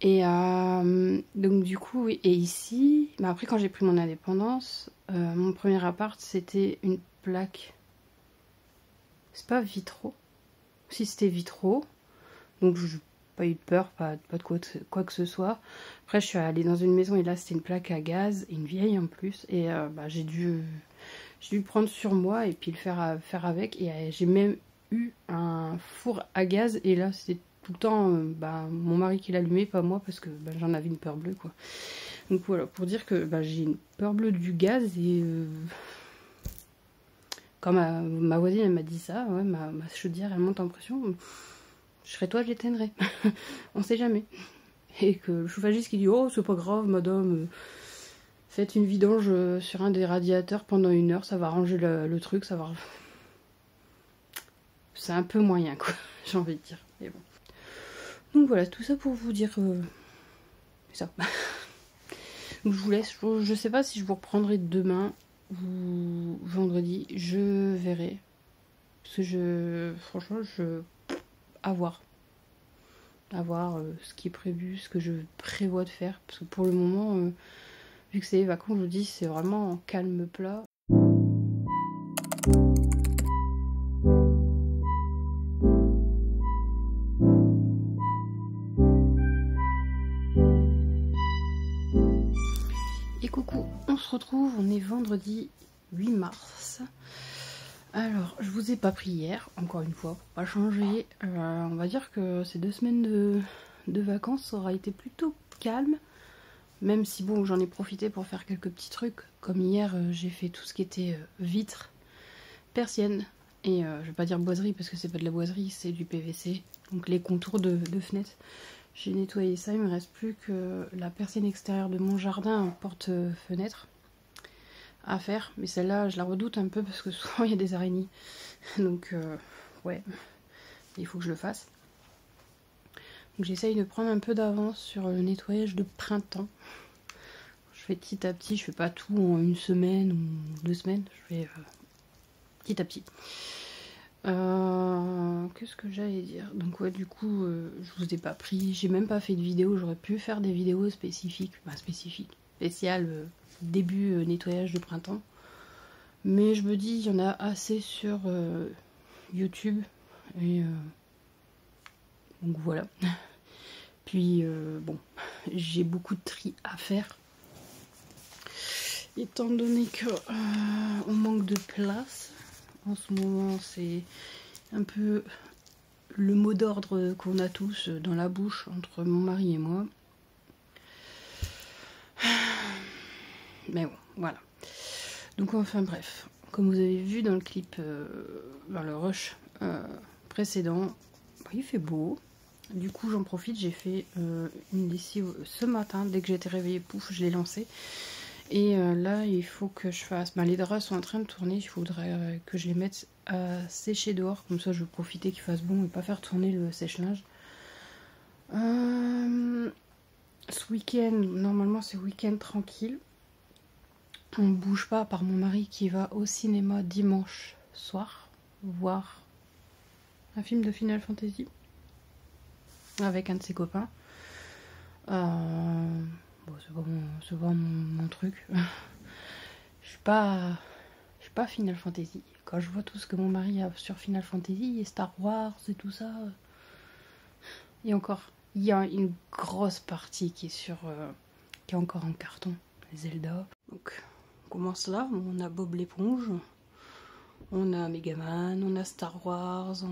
Et donc du coup, et ici, après quand j'ai pris mon indépendance, mon premier appart, c'était une plaque, c'est pas vitraux, si c'était vitraux, donc je n'ai pas eu de peur, pas de quoi que ce soit. Après je suis allée dans une maison et là c'était une plaque à gaz, une vieille en plus, et j'ai dû le prendre sur moi et puis le faire avec, et j'ai même eu un four à gaz, et là c'était tout le temps mon mari qui l'allumait, pas moi, parce que j'en avais une peur bleue, quoi. Donc voilà, pour dire que j'ai une peur bleue du gaz. Et quand ma voisine elle m'a dit ça, ouais, ma chaudière elle monte en pression, je serais toi, je l'éteindrais. On sait jamais. Et que le chauffagiste qui dit, oh c'est pas grave madame, faites une vidange sur un des radiateurs pendant 1 heure, ça va ranger le truc, ça va... C'est un peu moyen, quoi, j'ai envie de dire. Mais bon. Donc voilà, tout ça pour vous dire ça. Donc je vous laisse, je sais pas si je vous reprendrai demain ou vendredi, je verrai. Parce que franchement, à voir. À voir ce qui est prévu, ce que je prévois de faire. Parce que pour le moment, vu que c'est les vacances, je vous dis, c'est vraiment en calme plat. Et coucou, on se retrouve, on est vendredi 8 mars. Alors, je vous ai pas pris hier, encore une fois, pour pas changer. On va dire que ces 2 semaines de vacances, ça aura été plutôt calme. Même si bon, j'en ai profité pour faire quelques petits trucs. Comme hier, j'ai fait tout ce qui était vitres, persiennes. Et je vais pas dire boiserie parce que c'est pas de la boiserie, c'est du PVC. Donc les contours de fenêtres. J'ai nettoyé ça, il me reste plus que la persienne extérieure de mon jardin en porte-fenêtre à faire, mais celle-là je la redoute un peu parce que souvent il y a des araignées, donc ouais, il faut que je le fasse. Donc j'essaye de prendre un peu d'avance sur le nettoyage de printemps. Je fais petit à petit, je fais pas tout en 1 semaine ou 2 semaines, je fais petit à petit. Qu'est-ce que j'allais dire? Donc ouais, du coup je vous ai pas pris, j'ai même pas fait de vidéo, j'aurais pu faire des vidéos spécifiques, spéciales début nettoyage de printemps, mais je me dis il y en a assez sur YouTube, et donc voilà. Puis bon, j'ai beaucoup de tri à faire étant donné que on manque de place en ce moment. C'est un peu le mot d'ordre qu'on a tous dans la bouche entre mon mari et moi. Mais bon, voilà. Donc enfin bref, comme vous avez vu dans le clip, dans le rush précédent, il fait beau. Du coup j'en profite, j'ai fait une lessive ce matin, dès que j'étais réveillée, pouf, je l'ai lancée. Et là il faut que je fasse, les draps sont en train de tourner, il faudrait que je les mette à sécher dehors, comme ça je vais profiter qu'il fasse bon et pas faire tourner le sèche-linge. Ce week-end, normalement c'est week-end tranquille. On ne bouge pas, à part mon mari qui va au cinéma dimanche soir voir un film de Final Fantasy avec un de ses copains. Bon, c'est pas mon truc. Je suis pas Final Fantasy. Quand je vois tout ce que mon mari a sur Final Fantasy et Star Wars et tout ça, et encore, il y a une grosse partie qui est qui est encore en carton, Zelda. Donc, on commence là. On a Bob l'éponge, on a Megaman, on a Star Wars,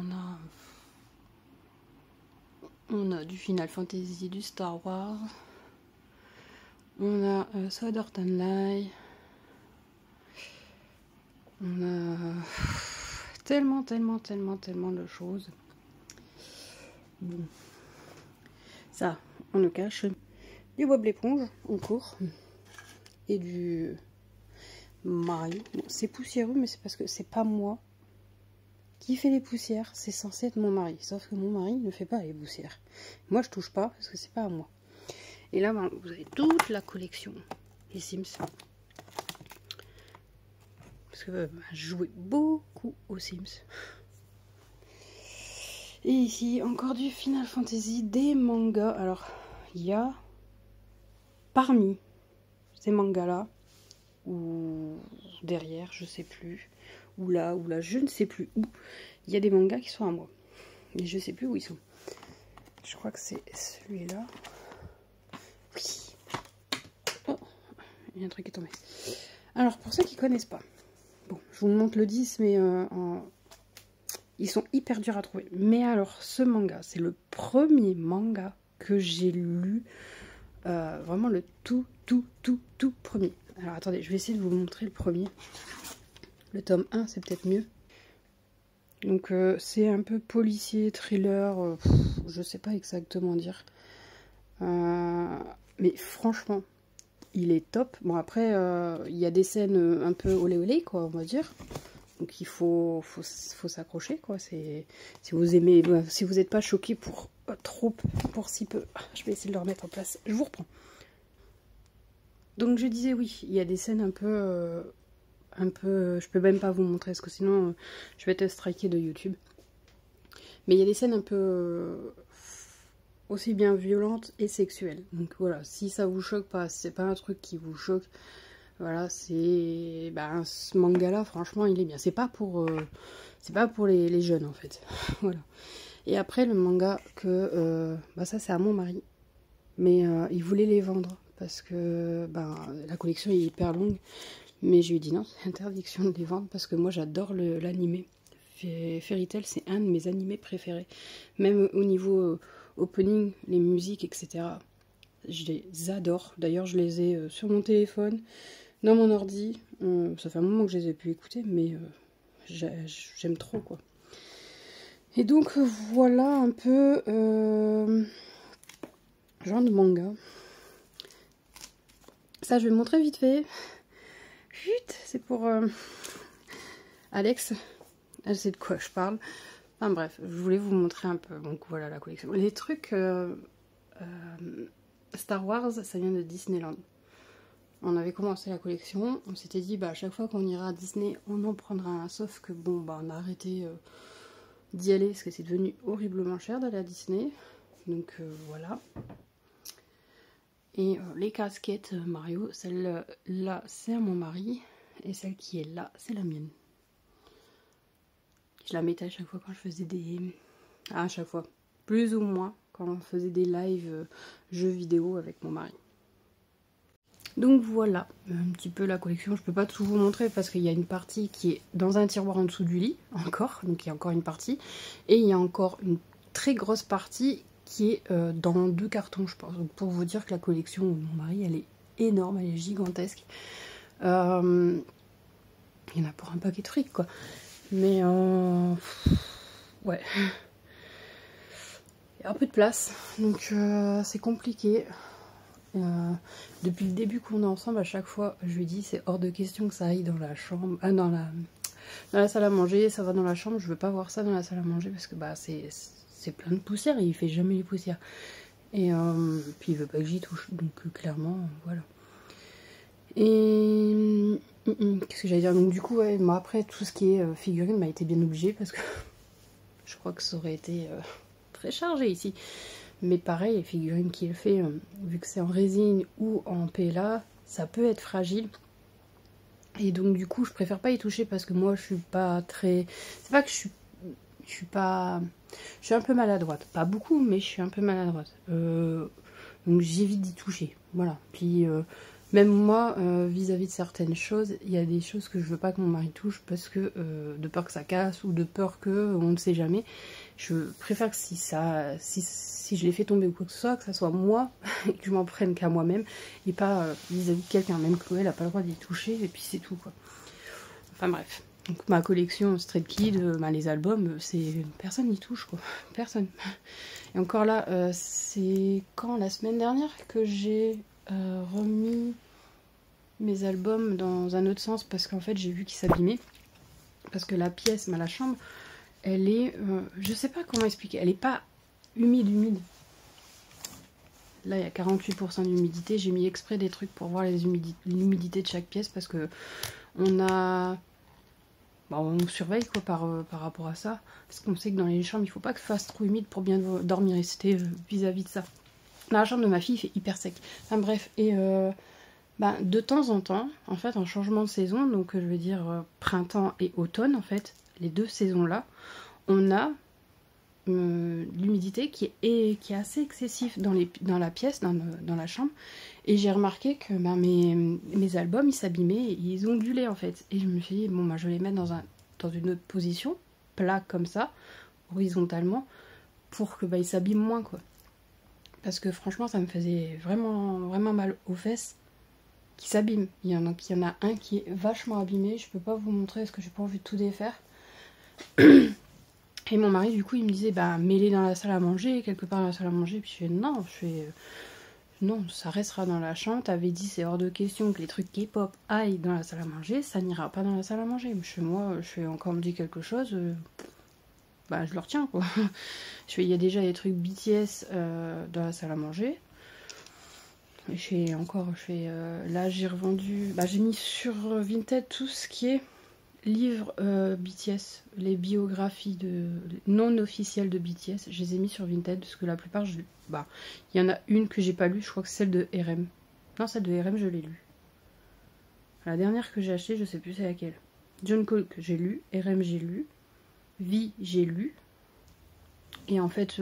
on a du Final Fantasy, du Star Wars, on a Sword Art Online. On a tellement de choses. Bon. Ça, on le cache. Du Bob l'éponge en cours. Et du Mario. Bon, c'est poussiéreux, mais c'est parce que c'est pas moi qui fait les poussières. C'est censé être mon mari. Sauf que mon mari ne fait pas les poussières. Moi, je touche pas parce que c'est pas à moi. Et là, vous avez toute la collection des Sims. Parce que je jouais beaucoup aux Sims. Et ici, encore du Final Fantasy, des mangas. Alors, il y a parmi ces mangas-là, ou derrière, je sais plus, ou là, je ne sais plus où, il y a des mangas qui sont à moi. Et je sais plus où ils sont. Je crois que c'est celui-là. Oui. Oh, il y a un truc qui est tombé. Alors, pour ceux qui ne connaissent pas, bon, je vous montre le 10, mais ils sont hyper durs à trouver. Mais alors, ce manga, c'est le premier manga que j'ai lu. Vraiment le tout premier. Alors, attendez, je vais essayer de vous montrer le premier. Le tome 1, c'est peut-être mieux. Donc, c'est un peu policier, thriller, je sais pas exactement dire. Mais franchement, il est top. Bon, après, il y a des scènes un peu olé olé, quoi, on va dire. Donc il faut s'accrocher, quoi. Si vous aimez, si vous n'êtes pas choqué pour si peu. Je vais essayer de le remettre en place. Je vous reprends. Donc je disais oui, il y a des scènes un peu, je peux même pas vous montrer parce que sinon je vais être striké de YouTube. Mais il y a des scènes un peu aussi bien violentes et sexuelles. Donc voilà, si ça vous choque pas, si c'est pas un truc qui vous choque. Voilà, c'est ce manga-là, franchement, il est bien. C'est pas pour les jeunes, en fait. Voilà. Et après, le manga que... ça, c'est à mon mari. Mais il voulait les vendre parce que la collection est hyper longue. Mais je lui ai dit non, c'est interdiction de les vendre parce que moi, j'adore l'animé. Fairy Tail, c'est un de mes animés préférés. Même au niveau opening, les musiques, etc. Je les adore. D'ailleurs, je les ai sur mon téléphone. Dans mon ordi, ça fait un moment que je les ai pu écouter, mais j'aime trop, quoi. Et donc, voilà un peu genre de manga. Ça, je vais montrer vite fait. Chut, c'est pour Alex. Elle sait de quoi je parle. Enfin bref, je voulais vous montrer un peu. Donc voilà la collection. Les trucs Star Wars, ça vient de Disneyland. On avait commencé la collection, on s'était dit à chaque fois qu'on ira à Disney, on en prendra un. Sauf que bon, on a arrêté d'y aller parce que c'est devenu horriblement cher d'aller à Disney. Donc voilà. Et les casquettes Mario, celle-là c'est à mon mari et celle qui est là c'est la mienne. Je la mettais à chaque fois quand je faisais à chaque fois, plus ou moins, quand on faisait des lives jeux vidéo avec mon mari. Donc voilà, un petit peu la collection. Je peux pas tout vous montrer parce qu'il y a une partie qui est dans un tiroir en dessous du lit, encore. Donc il y a encore une partie. Et il y a encore une très grosse partie qui est dans 2 cartons, je pense. Donc pour vous dire que la collection de mon mari, elle est énorme, elle est gigantesque. Il y en a pour un paquet de fric, quoi. Mais ouais. Il y a un peu de place. Donc c'est compliqué. Depuis le début qu'on est ensemble, à chaque fois, je lui dis c'est hors de question que ça aille dans la chambre, dans la salle à manger, ça va dans la chambre, je veux pas voir ça dans la salle à manger parce que c'est plein de poussière et il fait jamais les poussières. Et puis il veut pas que j'y touche, donc clairement, voilà. Et qu'est-ce que j'allais dire? Donc du coup, ouais, moi après tout ce qui est figurine m'a été bien obligé parce que je crois que ça aurait été très chargé ici. Mais pareil, les figurines qu'il fait, vu que c'est en résine ou en PLA, ça peut être fragile. Et donc du coup, je préfère pas y toucher parce que moi, je suis pas très... C'est pas que je suis pas... Je suis un peu maladroite. Pas beaucoup, mais je suis un peu maladroite. Donc j'évite d'y toucher. Voilà. Puis même moi, vis-à-vis de certaines choses, il y a des choses que je veux pas que mon mari touche parce que de peur que ça casse ou de peur que on ne sait jamais. Je préfère que si je l'ai fait tomber ou quoi que ce soit, que ça soit moi et que je m'en prenne qu'à moi-même et pas vis-à-vis de quelqu'un. Même Chloé, elle n'a pas le droit d'y toucher et puis c'est tout quoi. Enfin bref. Donc ma collection Stray Kids, les albums, c'est personne n'y touche quoi. Personne. Et encore là, c'est quand la semaine dernière que j'ai remis mes albums dans un autre sens parce qu'en fait j'ai vu qu'ils s'abîmaient. Parce que la pièce, la chambre, elle est, je sais pas comment expliquer, elle est pas humide. Là il y a 48% d'humidité, j'ai mis exprès des trucs pour voir l'humidité de chaque pièce parce que on surveille quoi par rapport à ça, parce qu'on sait que dans les chambres il faut pas que ça fasse trop humide pour bien dormir et c'était vis-à-vis de ça. Dans la chambre de ma fille il fait hyper sec. Enfin bref, et de temps en temps, en fait en changement de saison, donc je veux dire printemps et automne en fait, les deux saisons là, on a l'humidité qui est assez excessive dans la pièce, dans la chambre. Et j'ai remarqué que mes albums, ils s'abîmaient, ils ondulaient en fait. Et je me suis dit, bon, je vais les mettre dans une autre position, plat comme ça, horizontalement, pour que ils s'abîment moins, quoi. Parce que franchement, ça me faisait vraiment, vraiment mal aux fesses qui s'abîment. Il y en a un qui est vachement abîmé, je peux pas vous montrer parce que j'ai pas envie de tout défaire. Et mon mari, du coup, il me disait, mets-les dans la salle à manger, quelque part dans la salle à manger. Puis je fais, non, ça restera dans la chambre. T'avais dit, c'est hors de question que les trucs K-pop aillent dans la salle à manger. Ça n'ira pas dans la salle à manger. Chez moi, je fais encore me dire quelque chose, je le retiens, quoi. Il y a déjà des trucs BTS dans la salle à manger. Et là, j'ai revendu, j'ai mis sur Vinted tout ce qui est livres BTS, les biographies non officielles de BTS, je les ai mis sur Vinted parce que la plupart, il y en a une que j'ai pas lue, je crois que c'est celle de RM. Non, celle de RM, je l'ai lue. La dernière que j'ai achetée, je sais plus c'est laquelle. Jungkook que j'ai lu, RM j'ai lu, V j'ai lu. Et en fait,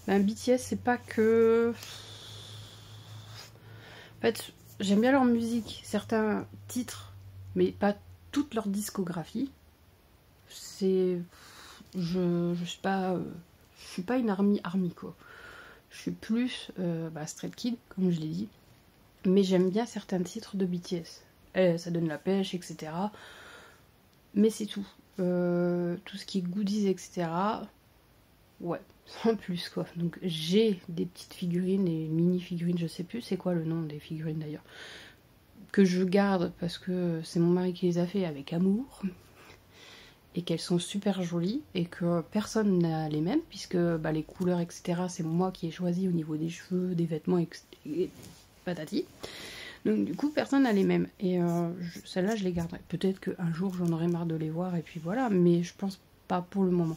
BTS c'est pas que... En fait, j'aime bien leur musique, certains titres, mais pas toute leur discographie. Je suis pas une army quoi. Je suis plus Stray Kids comme je l'ai dit, mais j'aime bien certains titres de BTS. Ça donne la pêche, etc. Mais c'est tout. Tout ce qui est goodies, etc. Ouais, sans plus quoi. Donc j'ai des petites figurines, des mini figurines, je sais plus c'est quoi le nom des figurines d'ailleurs, que je garde parce que c'est mon mari qui les a fait avec amour et qu'elles sont super jolies et que personne n'a les mêmes puisque les couleurs etc c'est moi qui ai choisi au niveau des cheveux, des vêtements et patati. Donc du coup personne n'a les mêmes et celles-là je les garderai. Peut-être qu'un jour j'en aurai marre de les voir et puis voilà, mais je pense pas pour le moment.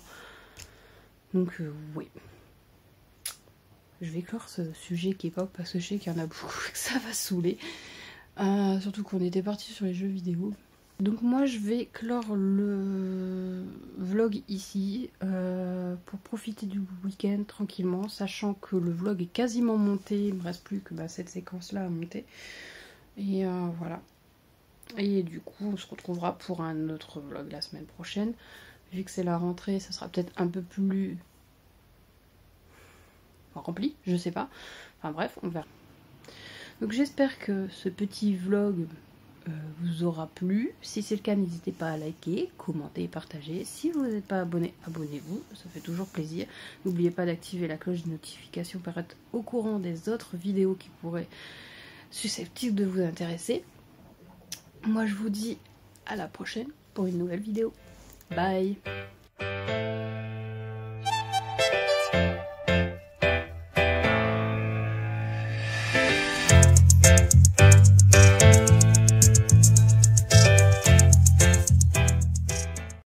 Donc oui. Je vais clore ce sujet K-pop parce que je sais qu'il y en a beaucoup que ça va saouler. Surtout qu'on était parti sur les jeux vidéo. Donc moi je vais clore le vlog ici pour profiter du week-end tranquillement, sachant que le vlog est quasiment monté, il me reste plus que cette séquence là à monter. Et voilà. Et du coup on se retrouvera pour un autre vlog la semaine prochaine. Vu que c'est la rentrée, ça sera peut-être un peu plus rempli, je sais pas. Enfin bref, on verra. Donc j'espère que ce petit vlog vous aura plu. Si c'est le cas, n'hésitez pas à liker, commenter et partager. Si vous n'êtes pas abonné, abonnez-vous, ça fait toujours plaisir. N'oubliez pas d'activer la cloche de notification pour être au courant des autres vidéos qui pourraient susceptibles de vous intéresser. Moi je vous dis à la prochaine pour une nouvelle vidéo. Bye.